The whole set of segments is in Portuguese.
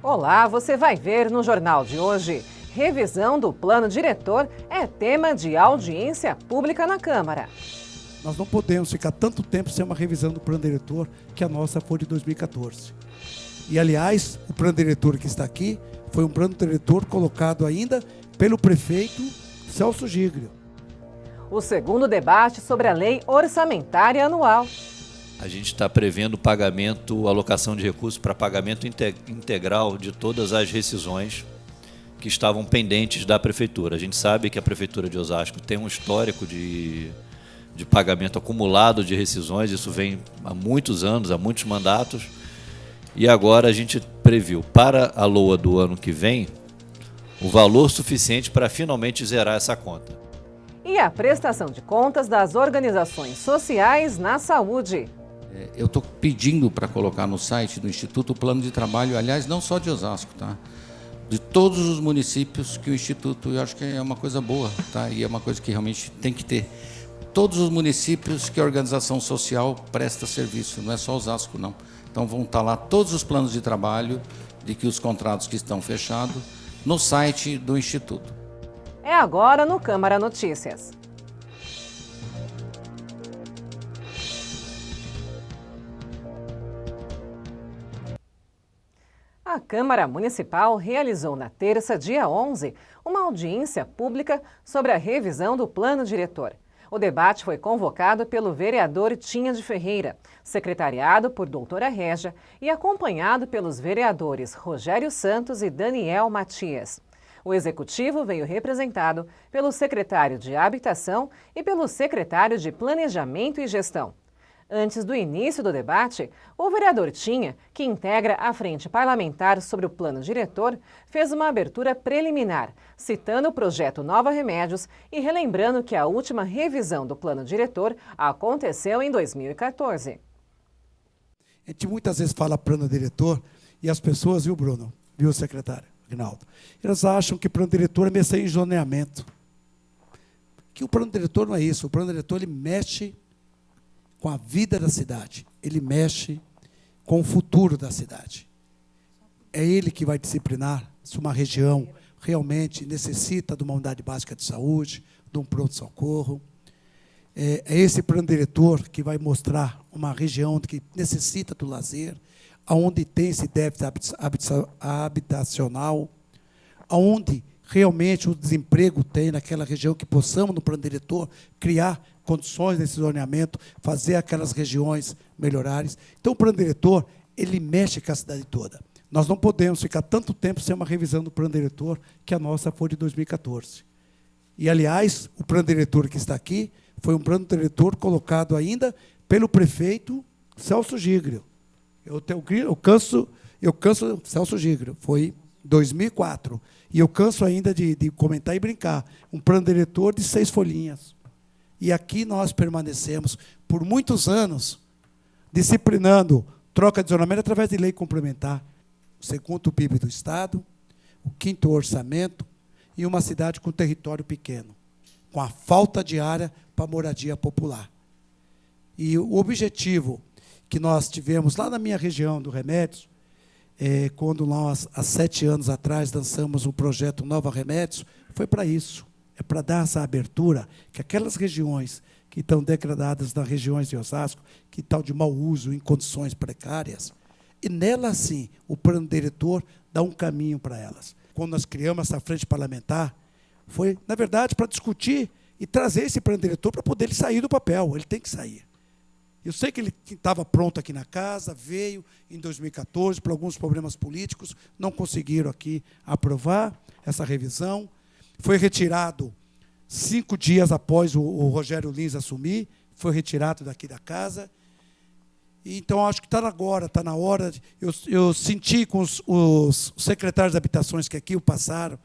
Olá, você vai ver no Jornal de hoje. Revisão do plano diretor é tema de audiência pública na Câmara. Nós não podemos ficar tanto tempo sem uma revisão do plano diretor, que a nossa foi de 2014. E, aliás, o plano diretor que está aqui foi um plano diretor colocado ainda pelo prefeito Celso Giglio. O segundo debate sobre a lei orçamentária anual. A gente está prevendo pagamento, alocação de recursos para pagamento integral de todas as rescisões que estavam pendentes da Prefeitura. A gente sabe que a Prefeitura de Osasco tem um histórico de pagamento acumulado de rescisões, isso vem há muitos anos, há muitos mandatos, e agora a gente previu para a LOA do ano que vem o valor suficiente para finalmente zerar essa conta. E a prestação de contas das organizações sociais na saúde. Eu estou pedindo para colocar no site do Instituto o plano de trabalho, aliás, não só de Osasco, tá? De todos os municípios que o Instituto, eu acho que é uma coisa boa, tá? E é uma coisa que realmente tem que ter. Todos os municípios que a organização social presta serviço, não é só Osasco, não. Então vão estar lá todos os planos de trabalho de que os contratos que estão fechados no site do Instituto. É agora no Câmara Notícias. A Câmara Municipal realizou na terça, dia 11, uma audiência pública sobre a revisão do plano diretor. O debate foi convocado pelo vereador Tinha de Ferreira, secretariado por doutora Régia e acompanhado pelos vereadores Rogério Santos e Daniel Matias. O executivo veio representado pelo secretário de Habitação e pelo secretário de Planejamento e Gestão. Antes do início do debate, o vereador Tinha, que integra a Frente Parlamentar sobre o Plano Diretor, fez uma abertura preliminar, citando o projeto Nova Remédios e relembrando que a última revisão do Plano Diretor aconteceu em 2014. A gente muitas vezes fala plano diretor e as pessoas, viu, Bruno? Viu, secretário Aguinaldo? Elas acham que plano diretor é mexer em zoneamento. Que o plano diretor não é isso. O plano diretor ele mexe com a vida da cidade, ele mexe com o futuro da cidade. É ele que vai disciplinar se uma região realmente necessita de uma unidade básica de saúde, de um pronto-socorro. É esse plano diretor que vai mostrar uma região que necessita do lazer, aonde tem esse déficit habitacional, aonde realmente o desemprego tem naquela região, que possamos, no plano diretor, criar condições desse zoneamento, fazer aquelas regiões melhorarem. Então, o plano diretor, ele mexe com a cidade toda. Nós não podemos ficar tanto tempo sem uma revisão do plano diretor, que a nossa foi de 2014. E, aliás, o plano diretor que está aqui foi um plano diretor colocado ainda pelo prefeito Celso Giglio. Eu canso Celso Giglio, foi 2004. E eu canso ainda de comentar e brincar. Um plano diretor de 6 folhinhas. E aqui nós permanecemos por muitos anos disciplinando troca de zonamento através de lei complementar, o segundo PIB do Estado, o 5º orçamento e uma cidade com território pequeno, com a falta de área para moradia popular. E o objetivo que nós tivemos lá na minha região do Remédios, quando nós, há 7 anos atrás, lançamos o projeto Nova Remédios, foi para isso. É para dar essa abertura, que aquelas regiões que estão degradadas nas regiões de Osasco, que estão de mau uso, em condições precárias, e nela, sim, o plano diretor dá um caminho para elas. Quando nós criamos essa frente parlamentar, foi, na verdade, para discutir e trazer esse plano diretor para poder ele sair do papel. Ele tem que sair. Eu sei que ele estava pronto aqui na casa, veio em 2014, por alguns problemas políticos, não conseguiram aqui aprovar essa revisão. Foi retirado 5 dias após o Rogério Lins assumir, foi retirado daqui da casa. E, então, acho que está agora, está na hora. Eu senti com os secretários de habitações que aqui o passaram,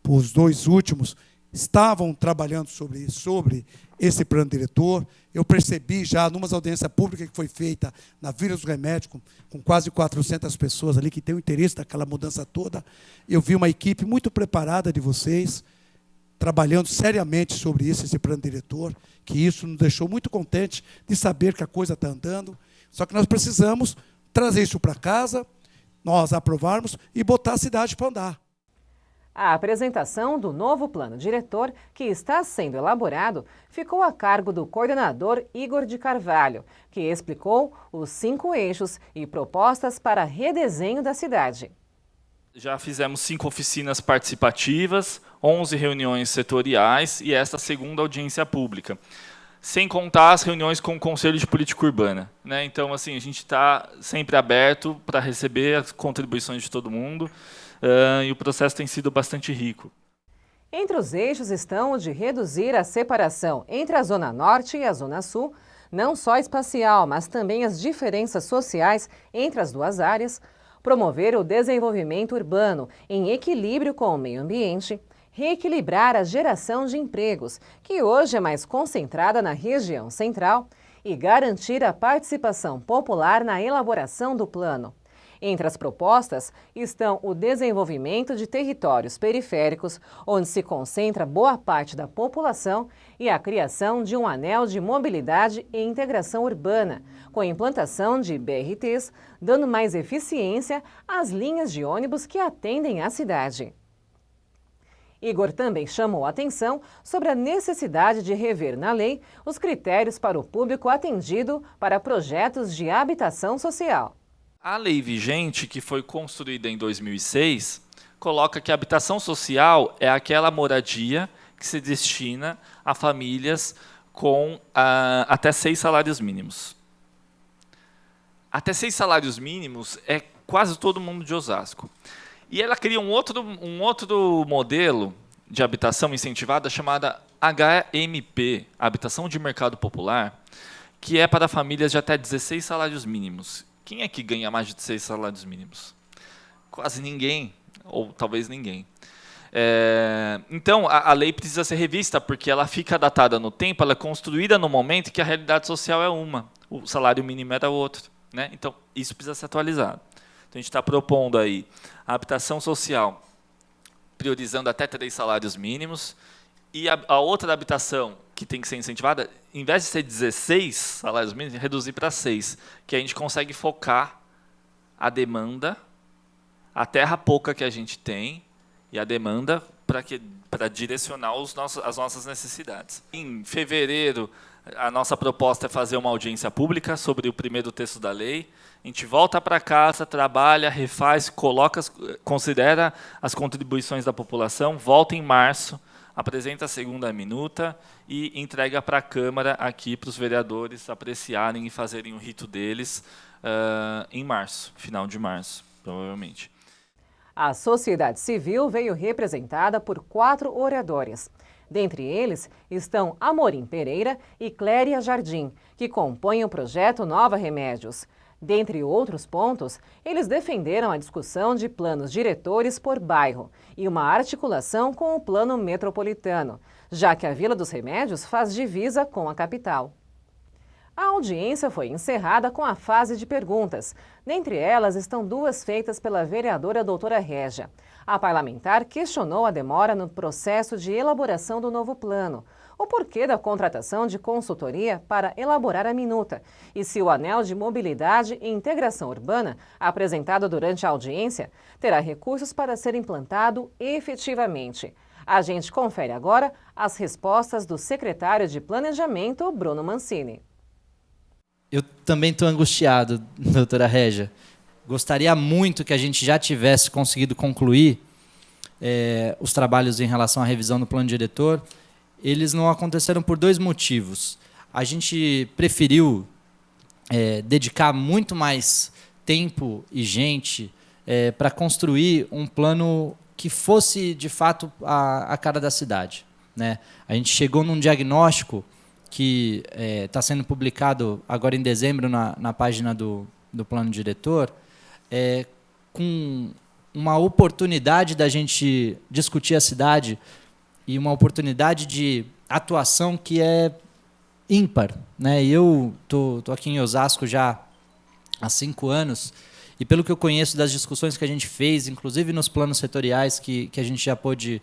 os 2 últimos, estavam trabalhando sobre esse plano diretor. Eu percebi já, numa audiência pública que foi feita na Vila dos Remédios, com quase 400 pessoas ali que têm o interesse daquela mudança toda, eu vi uma equipe muito preparada de vocês, trabalhando seriamente sobre isso, esse plano diretor, que isso nos deixou muito contente de saber que a coisa está andando. Só que nós precisamos trazer isso para casa, nós aprovarmos e botar a cidade para andar. A apresentação do novo plano diretor, que está sendo elaborado, ficou a cargo do coordenador Igor de Carvalho, que explicou os 5 eixos e propostas para redesenho da cidade. Já fizemos 5 oficinas participativas, 11 reuniões setoriais e esta segunda audiência pública. Sem contar as reuniões com o Conselho de Política Urbana, né? Então, assim, a gente está sempre aberto para receber as contribuições de todo mundo. E o processo tem sido bastante rico. Entre os eixos estão o de reduzir a separação entre a Zona Norte e a Zona Sul, não só espacial, mas também as diferenças sociais entre as duas áreas, promover o desenvolvimento urbano em equilíbrio com o meio ambiente, reequilibrar a geração de empregos, que hoje é mais concentrada na região central, e garantir a participação popular na elaboração do plano. Entre as propostas estão o desenvolvimento de territórios periféricos, onde se concentra boa parte da população, e a criação de um anel de mobilidade e integração urbana, com a implantação de BRTs, dando mais eficiência às linhas de ônibus que atendem a cidade. Igor também chamou a atenção sobre a necessidade de rever na lei os critérios para o público atendido para projetos de habitação social. A lei vigente, que foi construída em 2006, coloca que a habitação social é aquela moradia que se destina a famílias com até 6 salários mínimos. Até 6 salários mínimos é quase todo mundo de Osasco. E ela cria um outro modelo de habitação incentivada chamada HMP, Habitação de Mercado Popular, que é para famílias de até 16 salários mínimos. Quem é que ganha mais de 6 salários mínimos? Quase ninguém, ou talvez ninguém. Então, a lei precisa ser revista, porque ela fica datada no tempo, ela é construída no momento que a realidade social é uma, o salário mínimo era outro, né? Então, isso precisa ser atualizado. Então, a gente está propondo aí a habitação social, priorizando até 3 salários mínimos, e a outra habitação que tem que ser incentivada, em vez de ser 16 salários mínimos, reduzir para 6, que a gente consegue focar a demanda, a terra pouca que a gente tem, e a demanda para direcionar as nossas necessidades. Em fevereiro, a nossa proposta é fazer uma audiência pública sobre o primeiro texto da lei. A gente volta para casa, trabalha, refaz, considera as contribuições da população, volta em março, apresenta a segunda minuta e entrega para a Câmara aqui para os vereadores apreciarem e fazerem o rito deles em março, final de março, provavelmente. A sociedade civil veio representada por 4 oradores. Dentre eles estão Amorim Pereira e Cléria Jardim, que compõem o projeto Nova Remédios. Dentre outros pontos, eles defenderam a discussão de planos diretores por bairro e uma articulação com o plano metropolitano, já que a Vila dos Remédios faz divisa com a capital. A audiência foi encerrada com a fase de perguntas. Dentre elas estão 2 feitas pela vereadora doutora Régia. A parlamentar questionou a demora no processo de elaboração do novo plano, o porquê da contratação de consultoria para elaborar a minuta e se o anel de mobilidade e integração urbana, apresentado durante a audiência, terá recursos para ser implantado efetivamente. A gente confere agora as respostas do secretário de Planejamento, Bruno Mancini. Eu também estou angustiado, doutora Régia. Gostaria muito que a gente já tivesse conseguido concluir os trabalhos em relação à revisão do plano diretor. Eles não aconteceram por 2 motivos. A gente preferiu dedicar muito mais tempo e gente para construir um plano que fosse, de fato, a cara da cidade, né? A gente chegou num diagnóstico que está sendo publicado agora em dezembro na página do plano diretor, com uma oportunidade da gente discutir a cidade e uma oportunidade de atuação que é ímpar, né? E eu tô aqui em Osasco já há 5 anos e pelo que eu conheço das discussões que a gente fez, inclusive nos planos setoriais que a gente já pôde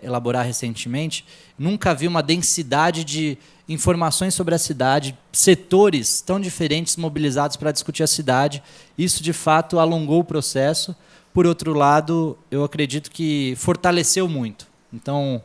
elaborar recentemente, nunca vi uma densidade de informações sobre a cidade, setores tão diferentes mobilizados para discutir a cidade. Isso, de fato, alongou o processo. Por outro lado, eu acredito que fortaleceu muito. Então,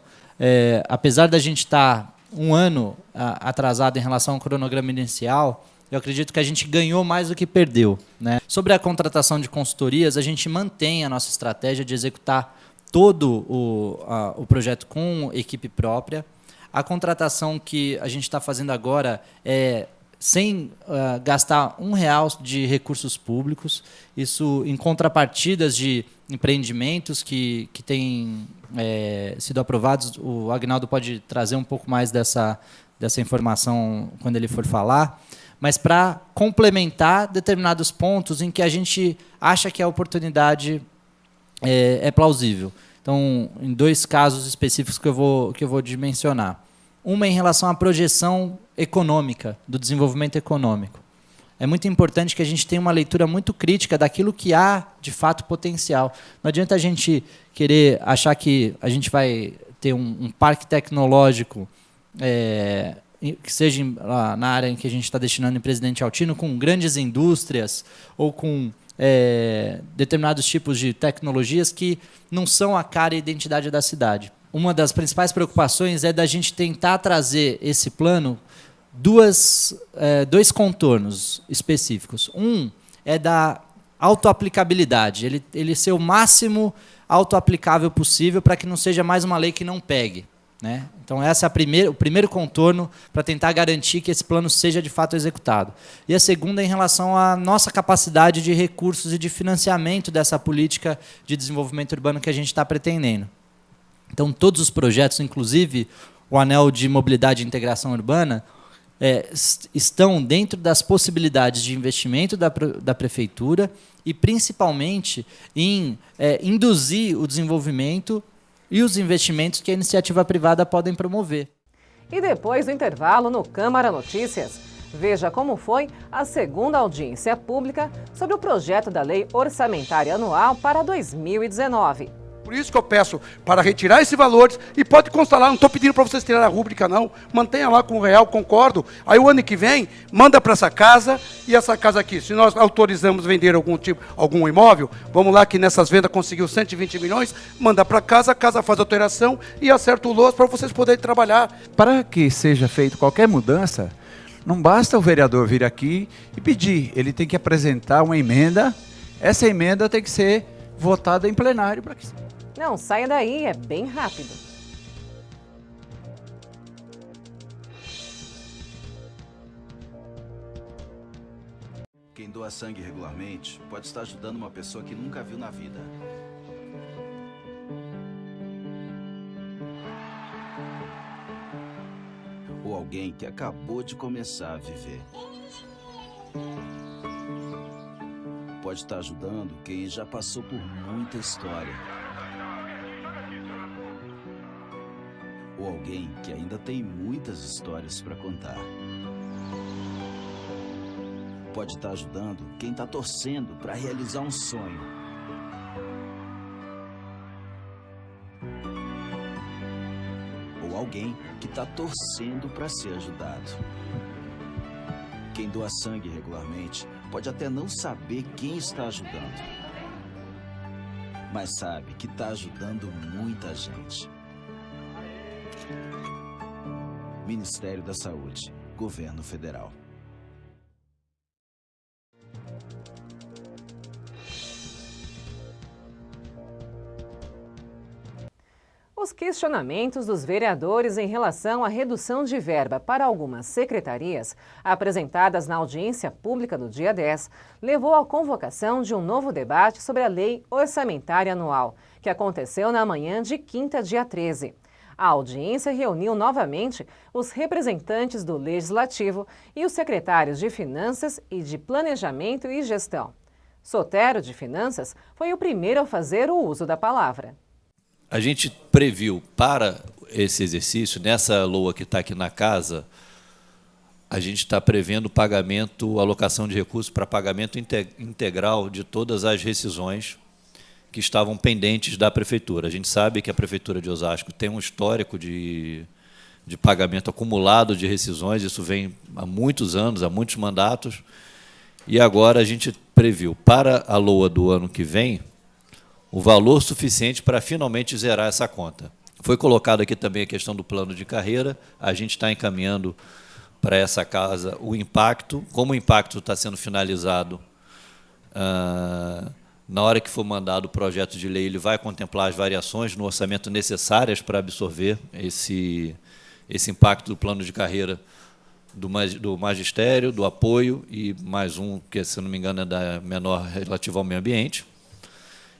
apesar da gente estar um ano atrasado em relação ao cronograma inicial, eu acredito que a gente ganhou mais do que perdeu, né? Sobre a contratação de consultorias, a gente mantém a nossa estratégia de executar todo o projeto com equipe própria. A contratação que a gente está fazendo agora é sem gastar R$1 de recursos públicos, isso em contrapartidas de empreendimentos que têm sido aprovados. O Agnaldo pode trazer um pouco mais dessa informação quando ele for falar, mas para complementar determinados pontos em que a gente acha que a oportunidade é plausível. Então, em 2 casos específicos que eu vou dimensionar. Uma em relação à projeção econômica, do desenvolvimento econômico. É muito importante que a gente tenha uma leitura muito crítica daquilo que há, de fato, potencial. Não adianta a gente querer achar que a gente vai ter um parque tecnológico que seja na área em que a gente está destinando em Presidente Altino, com grandes indústrias ou com determinados tipos de tecnologias que não são a cara e a identidade da cidade. Uma das principais preocupações é da gente tentar trazer esse plano dois contornos específicos. Um é da autoaplicabilidade, ele ser o máximo autoaplicável possível para que não seja mais uma lei que não pegue, né? Então, esse é o primeiro contorno para tentar garantir que esse plano seja de fato executado. E a segunda é em relação à nossa capacidade de recursos e de financiamento dessa política de desenvolvimento urbano que a gente está pretendendo. Então, todos os projetos, inclusive o Anel de Mobilidade e Integração Urbana, estão dentro das possibilidades de investimento da Prefeitura e, principalmente, em induzir o desenvolvimento e os investimentos que a iniciativa privada podem promover. E depois do intervalo no Câmara Notícias, veja como foi a segunda audiência pública sobre o projeto da Lei Orçamentária Anual para 2019. Por isso que eu peço para retirar esses valores e pode constar lá, não estou pedindo para vocês tirar a rúbrica não, mantenha lá com o real, concordo. Aí o ano que vem, manda para essa casa e essa casa aqui. Se nós autorizamos vender algum imóvel, vamos lá que nessas vendas conseguiu 120 milhões, manda para casa, a casa faz a alteração e acerta o LOAS para vocês poderem trabalhar. Para que seja feita qualquer mudança, não basta o vereador vir aqui e pedir, ele tem que apresentar uma emenda, essa emenda tem que ser votada em plenário para que... Não, saia daí, é bem rápido. Quem doa sangue regularmente pode estar ajudando uma pessoa que nunca viu na vida. Ou alguém que acabou de começar a viver. Pode estar ajudando quem já passou por muita história. Ou alguém que ainda tem muitas histórias para contar. Pode estar ajudando quem está torcendo para realizar um sonho. Ou alguém que está torcendo para ser ajudado. Quem doa sangue regularmente pode até não saber quem está ajudando, mas sabe que está ajudando muita gente. Ministério da Saúde, Governo Federal. Os questionamentos dos vereadores em relação à redução de verba para algumas secretarias, apresentadas na audiência pública do dia 10, levou à convocação de um novo debate sobre a Lei Orçamentária Anual, que aconteceu na manhã de quinta, dia 13. A audiência reuniu novamente os representantes do Legislativo e os secretários de Finanças e de Planejamento e Gestão. Sotero, de Finanças, foi o primeiro a fazer o uso da palavra. A gente previu para esse exercício, nessa LOA que está aqui na casa, A gente está prevendo pagamento, alocação de recursos para pagamento integral de todas as rescisões que estavam pendentes da Prefeitura. A gente sabe que a Prefeitura de Osasco tem um histórico de pagamento acumulado de rescisões, isso vem há muitos anos, há muitos mandatos, e agora a gente previu para a LOA do ano que vem o valor suficiente para finalmente zerar essa conta. Foi colocado aqui também a questão do plano de carreira, a gente está encaminhando para essa casa o impacto, como o impacto está sendo finalizado, na hora que for mandado o projeto de lei, ele vai contemplar as variações no orçamento necessárias para absorver esse impacto do plano de carreira do magistério, do apoio e mais um, que, se não me engano, é da menor relativo ao meio ambiente.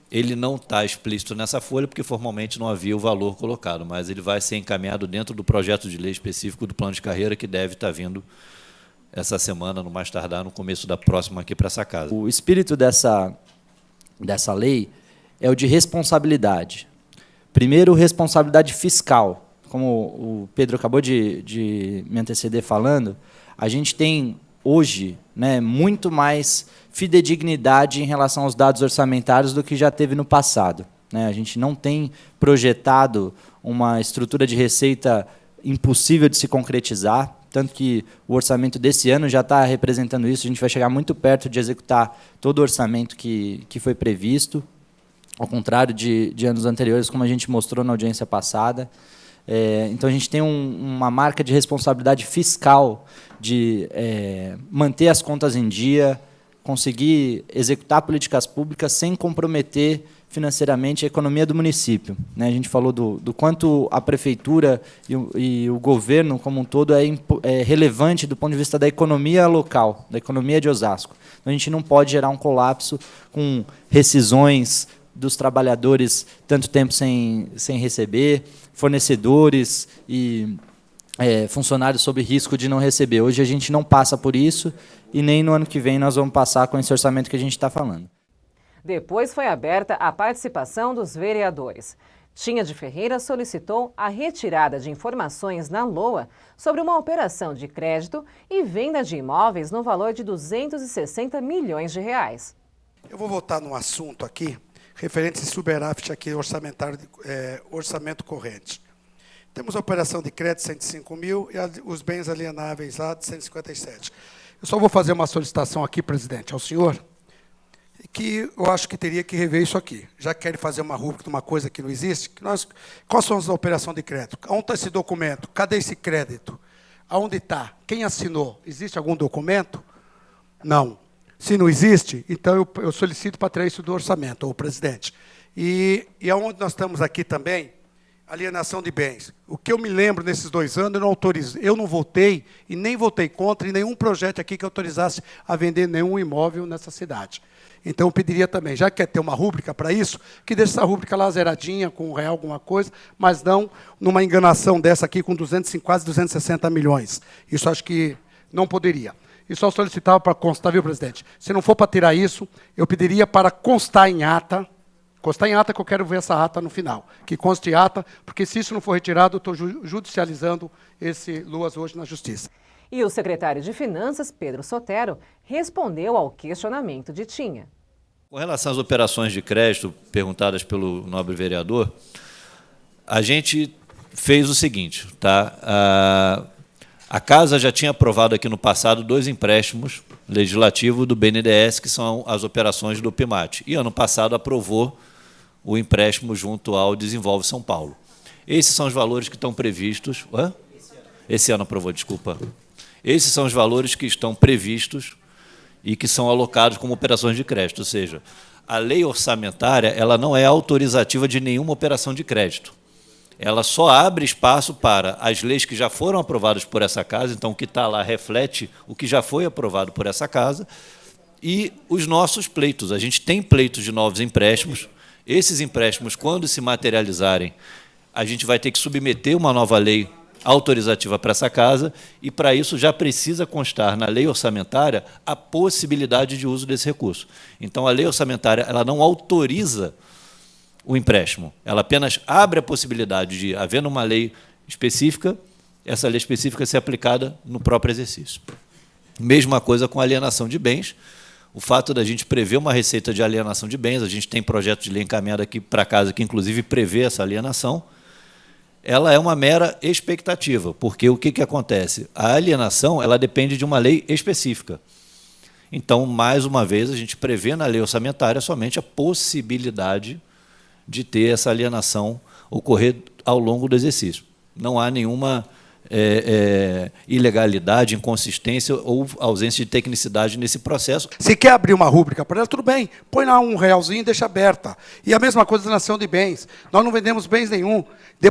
Ele não está explícito nessa folha, porque formalmente não havia o valor colocado, mas ele vai ser encaminhado dentro do projeto de lei específico do plano de carreira, que deve estar vindo essa semana, no mais tardar, no começo da próxima aqui para essa casa. O espírito dessa lei é o de responsabilidade. Primeiro, responsabilidade fiscal. Como o Pedro acabou de me anteceder falando, a gente tem hoje, né, muito mais fidedignidade em relação aos dados orçamentários do que já teve no passado, né? A gente não tem projetado uma estrutura de receita impossível de se concretizar, tanto que o orçamento desse ano já está representando isso. A gente vai chegar muito perto de executar todo o orçamento que foi previsto, ao contrário de anos anteriores, como a gente mostrou na audiência passada. Então, a gente tem uma marca de responsabilidade fiscal de manter as contas em dia, conseguir executar políticas públicas sem comprometer financeiramente a economia do município, né? A gente falou do quanto a prefeitura e o governo como um todo é relevante do ponto de vista da economia local, da economia de Osasco. Então, a gente não pode gerar um colapso com rescisões dos trabalhadores tanto tempo sem receber, fornecedores e funcionários sob risco de não receber. Hoje a gente não passa por isso e nem no ano que vem nós vamos passar com esse orçamento que a gente está falando. Depois foi aberta a participação dos vereadores. Tinha de Ferreira solicitou a retirada de informações na LOA sobre uma operação de crédito e venda de imóveis no valor de 260 milhões de reais. Eu vou voltar num assunto aqui, referente a esse superávit aqui, orçamento corrente. Temos a operação de crédito, 105 mil, e os bens alienáveis lá, de 157. Eu só vou fazer uma solicitação aqui, presidente, ao senhor, que eu acho que teria que rever isso aqui. Já que querem fazer uma rúbrica de uma coisa que não existe, quais são as operações de crédito? Onde está esse documento? Cadê esse crédito? Aonde está? Quem assinou? Existe algum documento? Não. Se não existe, então eu solicito para tirar isso do orçamento, ô presidente. E aonde nós estamos aqui também, alienação de bens. O que eu me lembro nesses 2 anos, eu não votei e nem votei contra em nenhum projeto aqui que autorizasse a vender nenhum imóvel nessa cidade. Então, eu pediria também, já que quer ter uma rúbrica para isso, que deixe essa rúbrica lá zeradinha, com R$1, alguma coisa, mas não numa enganação dessa aqui com quase 260 milhões. Isso acho que não poderia. E só solicitava para constar, viu, presidente? Se não for para tirar isso, eu pediria para constar em ata, que eu quero ver essa ata no final, que conste ata, porque se isso não for retirado, eu estou judicializando esse LOAS hoje na Justiça. E o secretário de Finanças, Pedro Sotero, respondeu ao questionamento de Tinha. Com relação às operações de crédito perguntadas pelo nobre vereador, a gente fez o seguinte, tá? A Casa já tinha aprovado aqui no passado 2 empréstimos legislativos do BNDES, que são as operações do PIMAT. E ano passado aprovou o empréstimo junto ao Desenvolve São Paulo. Esses são os valores que estão previstos... Esse ano aprovou, desculpa. Esses são os valores que estão previstos e que são alocados como operações de crédito. Ou seja, a lei orçamentária ela não é autorizativa de nenhuma operação de crédito. Ela só abre espaço para as leis que já foram aprovadas por essa casa, então o que está lá reflete o que já foi aprovado por essa casa, e os nossos pleitos. A gente tem pleitos de novos empréstimos. Esses empréstimos, quando se materializarem, a gente vai ter que submeter uma nova lei autorizativa para essa casa, e para isso já precisa constar na lei orçamentária a possibilidade de uso desse recurso. Então, a lei orçamentária ela não autoriza o empréstimo, ela apenas abre a possibilidade de, havendo uma lei específica, essa lei específica ser aplicada no próprio exercício. Mesma coisa com alienação de bens. O fato da gente prever uma receita de alienação de bens, a gente tem projeto de lei encaminhado aqui para casa que, inclusive, prevê essa alienação, ela é uma mera expectativa, porque o que acontece? A alienação ela depende de uma lei específica. Então, mais uma vez, a gente prevê na lei orçamentária somente a possibilidade de ter essa alienação ocorrer ao longo do exercício. Não há nenhuma ilegalidade, inconsistência ou ausência de tecnicidade nesse processo. Se quer abrir uma rúbrica para ela, tudo bem, põe lá R$1 e deixa aberta. E a mesma coisa da nação de bens. Nós não vendemos bens nenhum.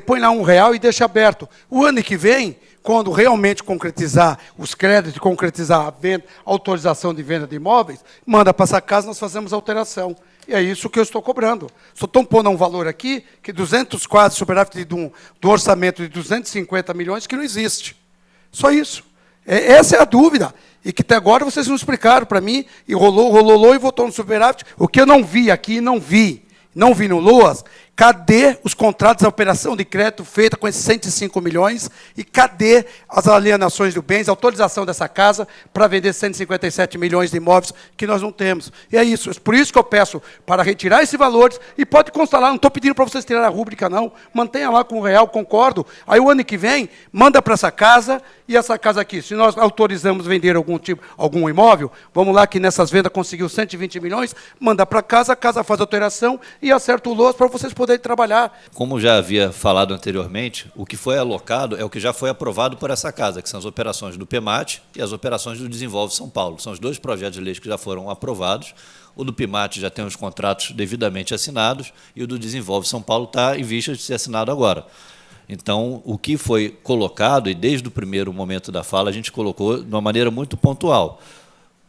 Põe lá R$1 e deixa aberto. O ano que vem, quando realmente concretizar os créditos, concretizar a venda, a autorização de venda de imóveis, manda para essa casa, nós fazemos a alteração. E é isso que eu estou cobrando. Só estou pondo um valor aqui, que 200 quase, superávit do orçamento de 250 milhões, que não existe. Só isso. Essa é a dúvida. E que até agora vocês não explicaram para mim, e rolou e voltou no superávit. O que eu não vi aqui, não vi no LOAS, cadê os contratos da operação de crédito feita com esses 105 milhões? E cadê as alienações do bens, a autorização dessa casa para vender 157 milhões de imóveis que nós não temos? E é isso. Por isso que eu peço para retirar esses valores, e pode constar lá, não estou pedindo para vocês tirar a rúbrica, não. Mantenha lá com R$1, concordo. Aí o ano que vem, manda para essa casa, e essa casa aqui, se nós autorizamos vender algum imóvel, vamos lá que nessas vendas conseguiu 120 milhões, manda para casa, a casa faz a alteração e acerta o LOAS para vocês poderem trabalhar. Como já havia falado anteriormente, o que foi alocado é o que já foi aprovado por essa casa, que são as operações do PMAT e as operações do Desenvolve São Paulo. São os dois projetos de lei que já foram aprovados. O do PMAT já tem os contratos devidamente assinados e o do Desenvolve São Paulo está em vista de ser assinado agora. Então, o que foi colocado, e desde o primeiro momento da fala, a gente colocou de uma maneira muito pontual.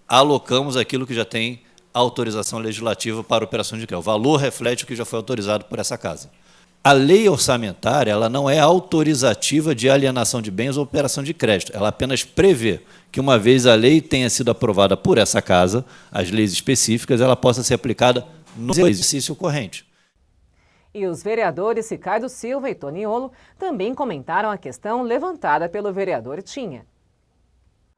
Alocamos aquilo que já tem autorização legislativa para operação de crédito. O valor reflete o que já foi autorizado por essa casa. A lei orçamentária ela não é autorizativa de alienação de bens ou operação de crédito. Ela apenas prevê que, uma vez a lei tenha sido aprovada por essa casa, as leis específicas, ela possa ser aplicada no exercício corrente. E os vereadores Ricardo Silva e Toniolo também comentaram a questão levantada pelo vereador Tinha.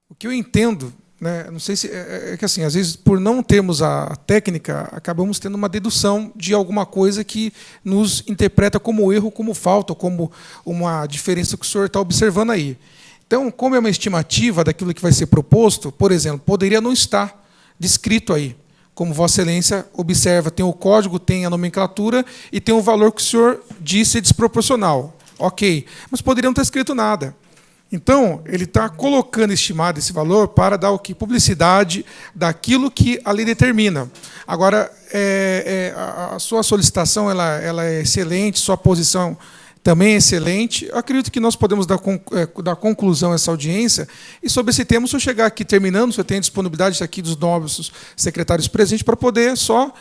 O que eu entendo, né, não sei se é que assim, às vezes por não termos a técnica, acabamos tendo uma dedução de alguma coisa que nos interpreta como erro, como falta, como uma diferença que o senhor está observando aí. Então, como é uma estimativa daquilo que vai ser proposto, por exemplo, poderia não estar descrito aí. Como Vossa Excelência observa, tem o código, tem a nomenclatura e tem o valor que o senhor disse desproporcional. Ok, mas poderia não ter escrito nada. Então, ele está colocando estimado esse valor para dar o quê? Publicidade daquilo que a lei determina. Agora, a sua solicitação ela é excelente, sua posição também é excelente. Eu acredito que nós podemos dar conclusão a essa audiência. E sobre esse tema, se eu chegar aqui terminando, se eu tenho disponibilidade aqui dos nobres secretários presentes para poder só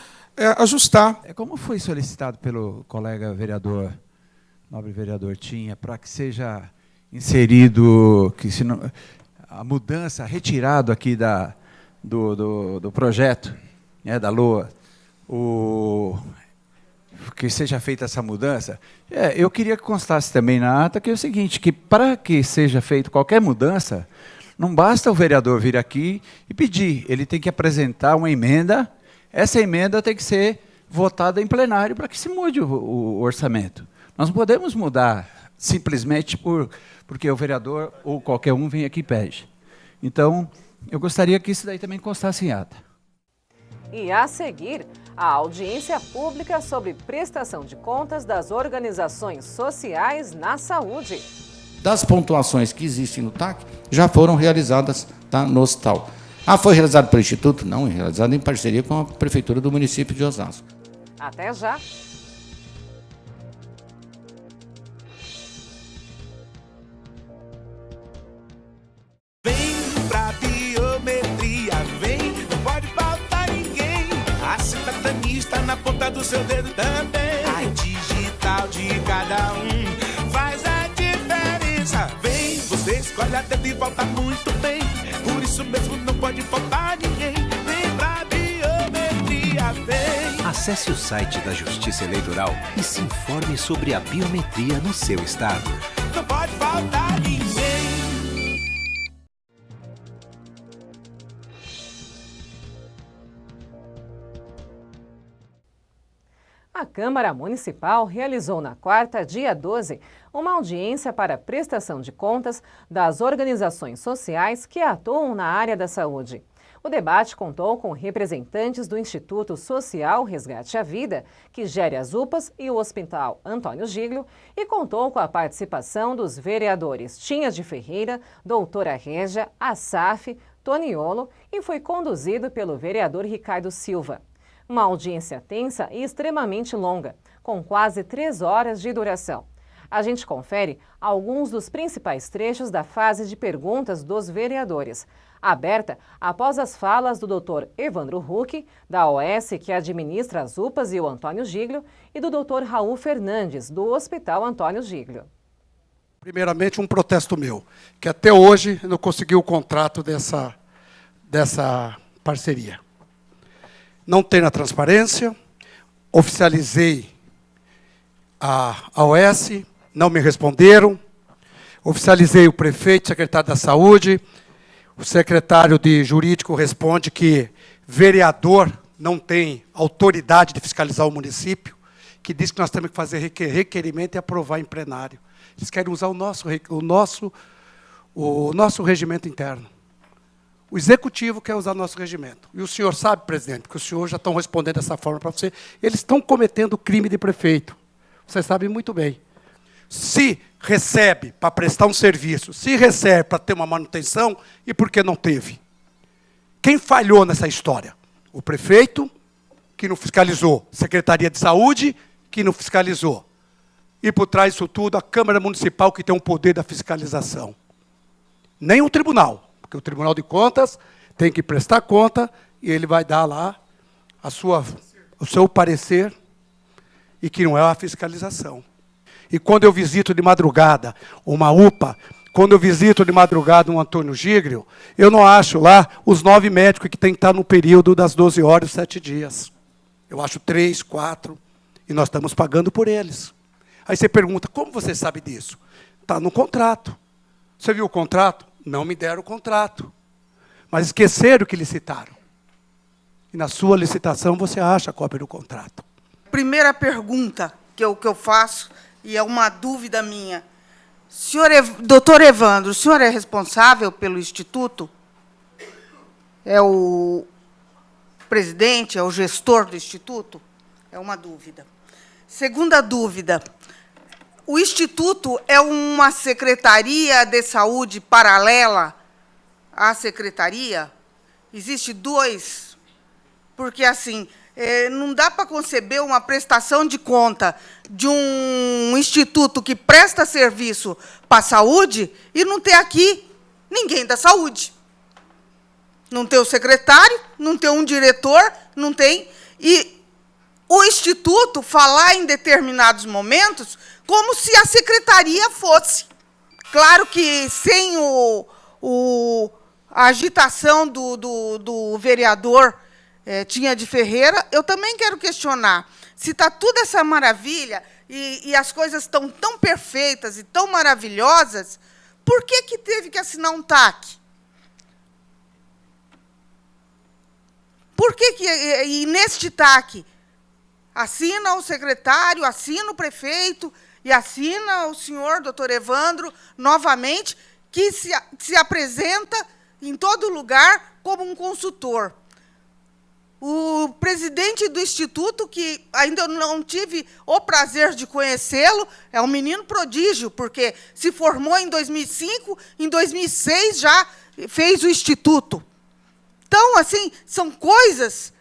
ajustar. Como foi solicitado pelo colega vereador, nobre vereador Tinha, para que seja inserido, que se não, a mudança, retirado aqui do projeto, né, da LOA, que seja feita essa mudança, eu queria que constasse também na ata que é o seguinte, que para que seja feita qualquer mudança, não basta o vereador vir aqui e pedir, ele tem que apresentar uma emenda, essa emenda tem que ser votada em plenário para que se mude o orçamento. Nós não podemos mudar simplesmente porque o vereador ou qualquer um vem aqui e pede. Então, eu gostaria que isso daí também constasse em ata. E a seguir, a audiência pública sobre prestação de contas das organizações sociais na saúde. Das pontuações que existem no TAC, já foram realizadas no hospital. Foi realizado pelo Instituto? Não, é realizado em parceria com a Prefeitura do município de Osasco. Até já! Está na ponta do seu dedo também. A digital de cada um faz a diferença. Vem, você escolhe a dedo e volta muito bem. Por isso mesmo não pode faltar ninguém. Vem pra biometria, vem. Acesse o site da Justiça Eleitoral e se informe sobre a biometria no seu estado. Não pode faltar ninguém. Câmara Municipal realizou na quarta, dia 12, uma audiência para prestação de contas das organizações sociais que atuam na área da saúde. O debate contou com representantes do Instituto Social Resgate à Vida, que gere as UPAs, e o Hospital Antônio Giglio, e contou com a participação dos vereadores Tinha de Ferreira, Doutora Régia, Assaf, Toniolo, e foi conduzido pelo vereador Ricardo Silva. Uma audiência tensa e extremamente longa, com quase 3 horas de duração. A gente confere alguns dos principais trechos da fase de perguntas dos vereadores, aberta após as falas do Dr. Evandro Huck, da OS, que administra as UPAs e o Antônio Giglio, e do Dr. Raul Fernandes, do Hospital Antônio Giglio. Primeiramente, um protesto meu, que até hoje não conseguiu o contrato dessa parceria. Não tem na transparência, oficializei a OS, não me responderam, oficializei o prefeito, secretário da Saúde, o secretário de Jurídico responde que vereador não tem autoridade de fiscalizar o município, que diz que nós temos que fazer requerimento e aprovar em plenário. Eles querem usar o nosso regimento interno. O executivo quer usar o nosso regimento. E o senhor sabe, presidente, porque o senhor já estão respondendo dessa forma para você, eles estão cometendo crime de prefeito. Vocês sabem muito bem. Se recebe para prestar um serviço, se recebe para ter uma manutenção, e por que não teve? Quem falhou nessa história? O prefeito, que não fiscalizou. Secretaria de Saúde, que não fiscalizou. E por trás disso tudo, a Câmara Municipal, que tem o poder da fiscalização. Nem o tribunal, porque o Tribunal de Contas tem que prestar conta e ele vai dar lá o seu parecer, e que não é a fiscalização. E quando eu visito de madrugada uma UPA, quando eu visito de madrugada um Antônio Giglio, eu não acho lá os 9 médicos que tem que estar no período das 12 horas e 7 dias. Eu acho 3, 4, e nós estamos pagando por eles. Aí você pergunta, como você sabe disso? Está no contrato. Você viu o contrato? Não me deram o contrato. Mas esqueceram que licitaram. E na sua licitação você acha a cópia do contrato. Primeira pergunta que eu faço, e é uma dúvida minha. Doutor Evandro, o senhor é responsável pelo Instituto? É o presidente, é o gestor do Instituto? É uma dúvida. Segunda dúvida. O Instituto é uma secretaria de saúde paralela à secretaria? Existe 2? Porque, assim, não dá para conceber uma prestação de conta de um instituto que presta serviço para a saúde e não ter aqui ninguém da saúde. Não ter o secretário, não ter um diretor, não tem. E o instituto falar em determinados momentos como se a secretaria fosse. Claro que sem a agitação do vereador Tinha de Ferreira, eu também quero questionar. Se está tudo essa maravilha e as coisas estão tão perfeitas e tão maravilhosas, por que teve que assinar um TAC? Por que e neste TAC assina o secretário, assina o prefeito e assina o senhor, doutor Evandro, novamente, que se apresenta em todo lugar como um consultor? O presidente do Instituto, que ainda não tive o prazer de conhecê-lo, é um menino prodígio, porque se formou em 2005, em 2006 já fez o Instituto. Então, assim, são coisas...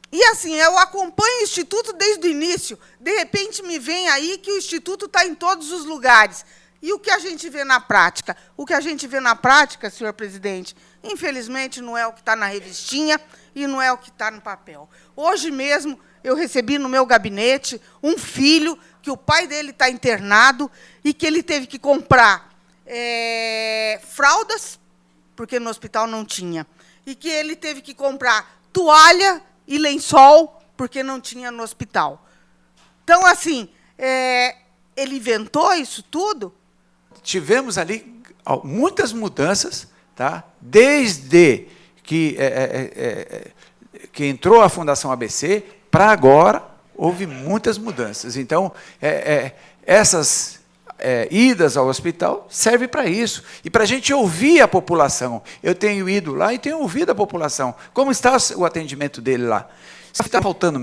E, assim, eu acompanho o Instituto desde o início. De repente, me vem aí que o Instituto está em todos os lugares. E o que a gente vê na prática? O que a gente vê na prática, senhor presidente, infelizmente, não é o que está na revistinha e não é o que está no papel. Hoje mesmo, eu recebi no meu gabinete um filho que o pai dele está internado e que ele teve que comprar fraldas, porque no hospital não tinha, e que ele teve que comprar toalha e lençol, porque não tinha no hospital. Então, assim, ele inventou isso tudo? Tivemos ali muitas mudanças, tá? Desde que entrou a Fundação ABC, para agora, houve muitas mudanças. Então, essas idas ao hospital servem para isso. E para a gente ouvir a população. Eu tenho ido lá e tenho ouvido a população. Como está o atendimento dele lá? Se está faltando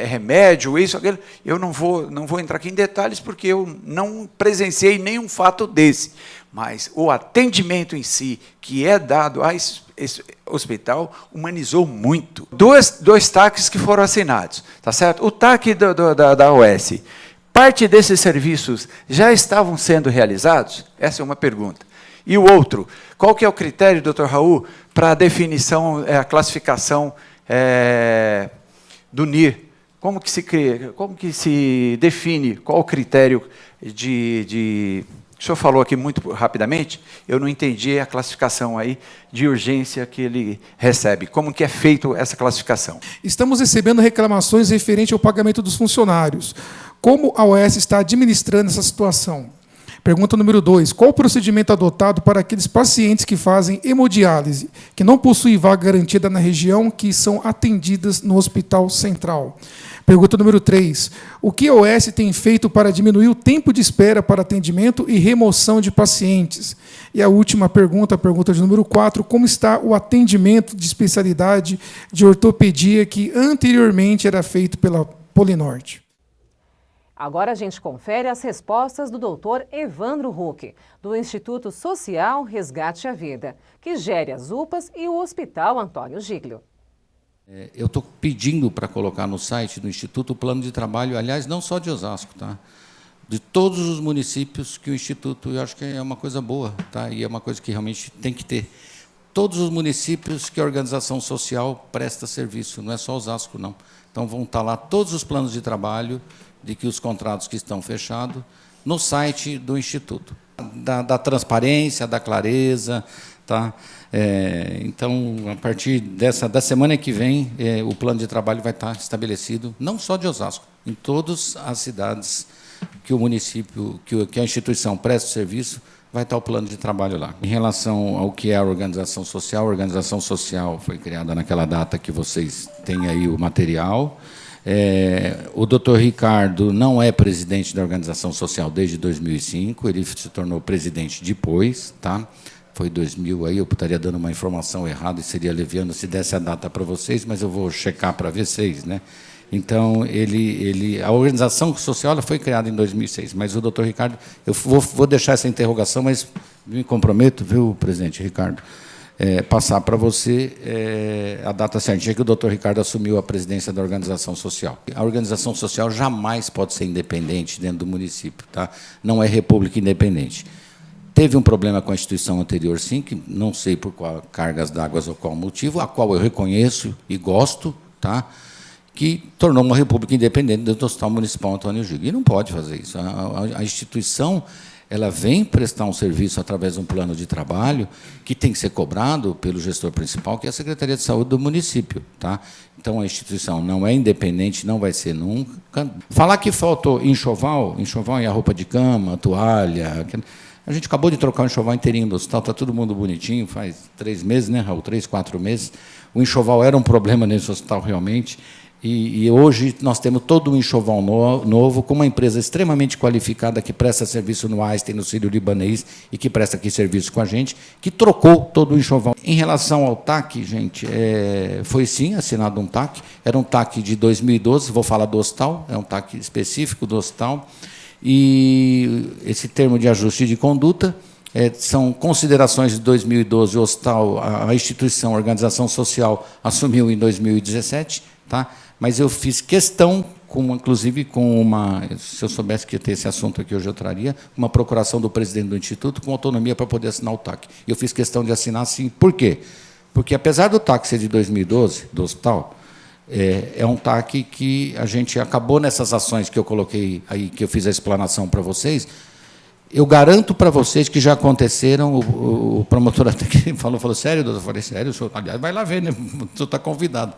remédio, isso, aquilo, eu não vou entrar aqui em detalhes, porque eu não presenciei nenhum fato desse. Mas o atendimento em si, que é dado a esse hospital, humanizou muito. Dois TACs que foram assinados, tá certo? O TAC da OS, parte desses serviços já estavam sendo realizados? Essa é uma pergunta. E o outro, qual que é o critério, doutor Raul, para a definição, a classificação do NIR? Como que se define, qual o critério o senhor falou aqui muito rapidamente, eu não entendi a classificação aí de urgência que ele recebe. Como que é feita essa classificação? Estamos recebendo reclamações referentes ao pagamento dos funcionários. Como a OS está administrando essa situação? Pergunta número 2. Qual o procedimento adotado para aqueles pacientes que fazem hemodiálise, que não possuem vaga garantida na região, que são atendidas no Hospital Central? Pergunta número 3. O que a OS tem feito para diminuir o tempo de espera para atendimento e remoção de pacientes? E a última pergunta, a pergunta de número 4. Como está o atendimento de especialidade de ortopedia que anteriormente era feito pela Polinorte? Agora a gente confere as respostas do Dr. Evandro Huck, do Instituto Social Resgate à Vida, que gere as UPAs e o Hospital Antônio Giglio. Eu estou pedindo para colocar no site do Instituto o plano de trabalho, aliás, não só de Osasco, tá? De todos os municípios que o Instituto, eu acho que é uma coisa boa, tá? E é uma coisa que realmente tem que ter. Todos os municípios que a organização social presta serviço, não é só Osasco, não. Então, vão estar lá todos os planos de trabalho de que os contratos que estão fechados no site do Instituto. Da transparência, da clareza, tá? Então, a partir da semana que vem, o plano de trabalho vai estar estabelecido, não só de Osasco, em todas as cidades que o município, que a instituição presta serviço, vai estar o plano de trabalho lá. Em relação ao que é a organização social foi criada naquela data que vocês têm aí o material. O doutor Ricardo não é presidente da organização social desde 2005, ele se tornou presidente depois, tá? Foi 2000, aí eu estaria dando uma informação errada e seria leviano se desse a data para vocês, mas eu vou checar para vocês, né? Então, a organização social ela foi criada em 2006, mas o doutor Ricardo, eu vou deixar essa interrogação, mas me comprometo, viu, presidente Ricardo, passar para você a data certinha que o doutor Ricardo assumiu a presidência da organização social. A organização social jamais pode ser independente dentro do município, tá? Não é república independente. Teve um problema com a instituição anterior, sim, que não sei por qual cargas d'água ou qual motivo, a qual eu reconheço e gosto, tá? Que tornou uma república independente do Hospital Municipal Antônio Giglio. E não pode fazer isso. A instituição ela vem prestar um serviço através de um plano de trabalho que tem que ser cobrado pelo gestor principal, que é a Secretaria de Saúde do município. Tá? Então, a instituição não é independente, não vai ser nunca. Falar que faltou enxoval é a roupa de cama, a toalha. A gente acabou de trocar o enxoval inteirinho do hospital, está todo mundo bonitinho, faz 3 meses, né, Raul? 3, 4 meses. O enxoval era um problema nesse hospital, realmente. E hoje nós temos todo um enxoval novo, com uma empresa extremamente qualificada que presta serviço no Einstein, no Sírio-Libanês, e que presta aqui serviço com a gente, que trocou todo o enxoval. Em relação ao TAC, gente, foi sim assinado um TAC, era um TAC de 2012, vou falar do hospital, é um TAC específico do hospital, e esse termo de ajuste de conduta são considerações de 2012, o hospital, a instituição, a organização social assumiu em 2017, tá? Mas eu fiz questão, inclusive com uma, se eu soubesse que ia ter esse assunto aqui hoje eu traria, uma procuração do presidente do Instituto com autonomia para poder assinar o TAC. E eu fiz questão de assinar sim. Por quê? Porque, apesar do TAC ser de 2012, do hospital, é um TAC que a gente acabou nessas ações que eu coloquei aí, que eu fiz a explanação para vocês. Eu garanto para vocês que já aconteceram, o promotor até que falou, sério, doutor? Eu falei, sério, o senhor, aliás, vai lá ver, né? O senhor está convidado.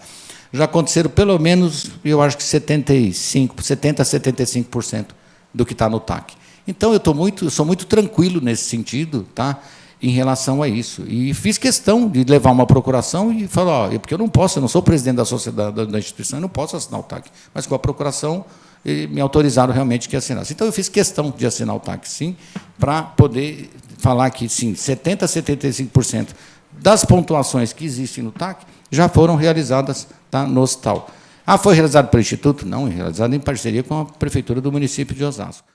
Já aconteceram pelo menos, eu acho que 70% a 75% do que está no TAC. Então, eu sou muito tranquilo nesse sentido, tá? em relação a isso. E fiz questão de levar uma procuração e falar, porque eu não posso, eu não sou presidente da sociedade, da instituição, eu não posso assinar o TAC. Mas com a procuração, me autorizaram realmente que assinasse. Então, eu fiz questão de assinar o TAC, sim, para poder falar que, sim, 70% a 75% das pontuações que existem no TAC já foram realizadas, tá, no hospital. Foi realizado pelo Instituto? Não, é realizado em parceria com a Prefeitura do município de Osasco.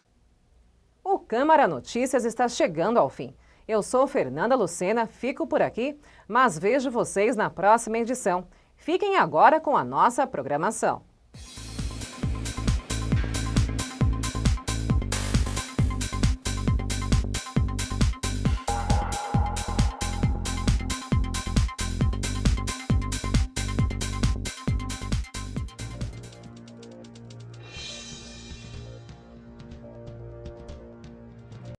O Câmara Notícias está chegando ao fim. Eu sou Fernanda Lucena, fico por aqui, mas vejo vocês na próxima edição. Fiquem agora com a nossa programação.